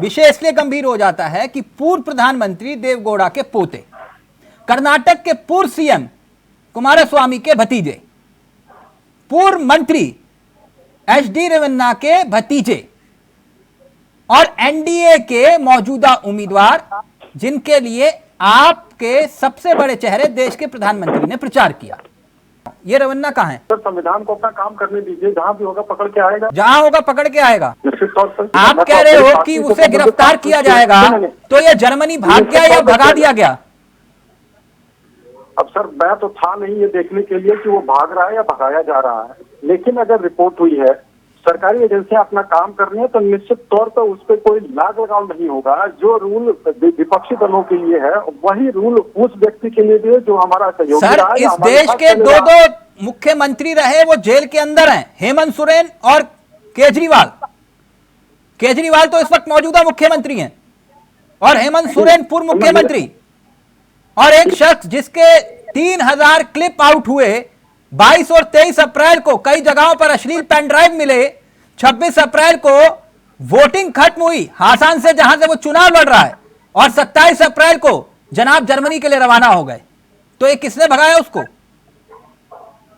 विषय इसलिए गंभीर हो जाता है कि पूर्व प्रधानमंत्री देवगौड़ा के पोते, कर्नाटक के पूर्व सीएम कुमारस्वामी के भतीजे, पूर्व मंत्री एचडी रेवन्ना के भतीजे और एनडीए के मौजूदा उम्मीदवार, जिनके लिए आपके सबसे बड़े चेहरे देश के प्रधानमंत्री ने प्रचार किया। ये रेवन्ना कहां है? सर, संविधान को अपना काम करने दीजिए, जहां भी होगा पकड़ के आएगा, जहां होगा पकड़ के आएगा। निश्चित तौर पर आप कह रहे हो कि उसे गिरफ्तार किया जाएगा, तो ये जर्मनी भाग गया या भगा दिया गया? अब सर, मैं तो था नहीं ये देखने के लिए कि वो भाग रहा है या भगाया जा रहा है, लेकिन अगर रिपोर्ट हुई है, सरकारी एजेंसियां अपना काम कर रही है, तो निश्चित तौर पर उस पर कोई लाग लगाव नहीं होगा। जो रूल विपक्षी दलों के लिए है, वही रूल उस व्यक्ति के लिए भी है जो हमारा सहयोगी सर, रहा है। इस देश के दो मुख्यमंत्री रहे, वो जेल के अंदर हैं, हेमंत सोरेन और केजरीवाल। केजरीवाल तो इस वक्त मौजूदा मुख्यमंत्री हैं और हेमंत सोरेन पूर्व मुख्यमंत्री। और एक शख्स जिसके 3000 क्लिप आउट हुए 22 और 23 अप्रैल को, कई जगहों पर अश्लील पेन ड्राइव मिले। 26 अप्रैल को वोटिंग खत्म हुई हासान से, जहां से वो चुनाव लड़ रहा है, और 27 अप्रैल को जनाब जर्मनी के लिए रवाना हो गए। तो ये किसने भगाया उसको?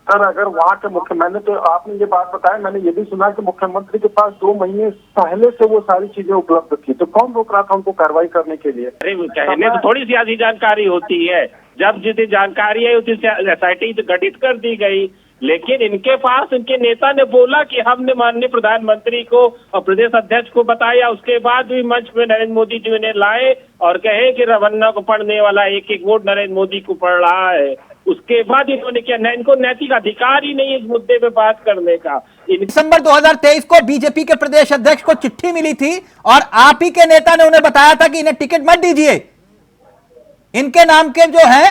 सर, अगर वहाँ के मुख्य, मैंने तो आपने ये बात बताया, मैंने ये भी सुना कि मुख्यमंत्री के पास 2 महीने पहले से वो सारी चीजें उपलब्ध थी, तो कौन रोक रहा था उनको कार्रवाई करने के लिए? अरे कहने तो थोड़ी सी आधी जानकारी होती है, जब जितनी जानकारी है उतनी एसआईटी गठित कर दी गई, लेकिन इनके पास इनके नेता ने बोला कि हमने माननीय प्रधानमंत्री को और प्रदेश अध्यक्ष को बताया। उसके बाद भी मंच में नरेंद्र मोदी जी ने लाए और कहे कि रेवन्ना को पढ़ने वाला एक एक वोट नरेंद्र मोदी को पड़ रहा है। उसके बाद इन्होंने क्या, इनको नैतिक अधिकार ही नहीं इस मुद्दे पे बात करने का। दिसंबर 2023 को बीजेपी के प्रदेश अध्यक्ष को चिट्ठी मिली थी और आप ही के नेता ने उन्हें बताया था कि इन्हें टिकट मत दीजिए, इनके नाम के जो है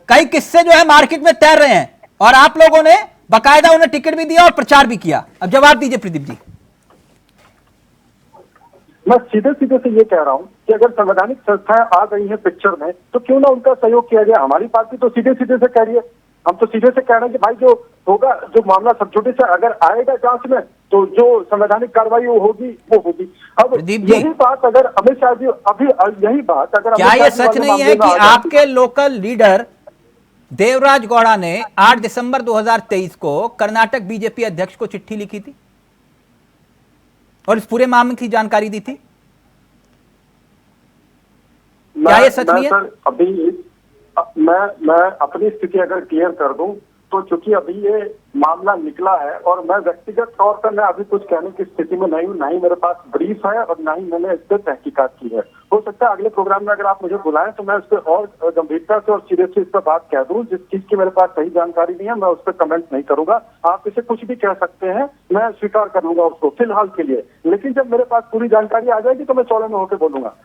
कई किस्से जो है मार्केट में तैर रहे हैं, और आप लोगों ने बाकायदा उन्हें टिकट भी दिया और प्रचार भी किया। अब जवाब दीजिए प्रदीप जी। मैं सीधे सीधे से ये कह रहा हूँ कि अगर संवैधानिक संस्थाएं आ गई हैं पिक्चर में, तो क्यों ना उनका सहयोग किया जाए। हमारी पार्टी तो सीधे सीधे से कह रही है, हम तो सीधे से कह रहे हैं कि भाई जो होगा, जो मामला सब छोटे से अगर आएगा जांच में, तो जो संवैधानिक कार्रवाई वो होगी। अब यही बात अगर अमित शाह जी, अभी यही बात अगर क्या ये सच नहीं है कि आपके लोकल लीडर देवराज गौड़ा ने 8 दिसंबर 2023 को कर्नाटक बीजेपी अध्यक्ष को चिट्ठी लिखी थी और इस पूरे मामले की जानकारी दी थी? क्या ये सच नहीं है? सर, अभी मैं अपनी स्थिति अगर क्लियर कर दूं, तो चूंकि अभी ये मामला निकला है और मैं व्यक्तिगत तौर पर मैं अभी कुछ कहने की स्थिति में नहीं हूं, ना ही मेरे पास ब्रीफ है और ना ही मैंने इस पर तहकीकात की है। हो सकता है अगले प्रोग्राम में अगर आप मुझे बुलाएं तो मैं उस पर और गंभीरता से और सीरियसली इस पर बात कह दूं। जिस चीज की मेरे पास सही जानकारी नहीं है, मैं उस पर कमेंट नहीं करूंगा। आप इसे कुछ भी कह सकते हैं, मैं स्वीकार कर लूंगा उसको फिलहाल के लिए, लेकिन जब मेरे पास पूरी जानकारी आ जाएगी तो मैं चौड़े में होकर बोलूंगा।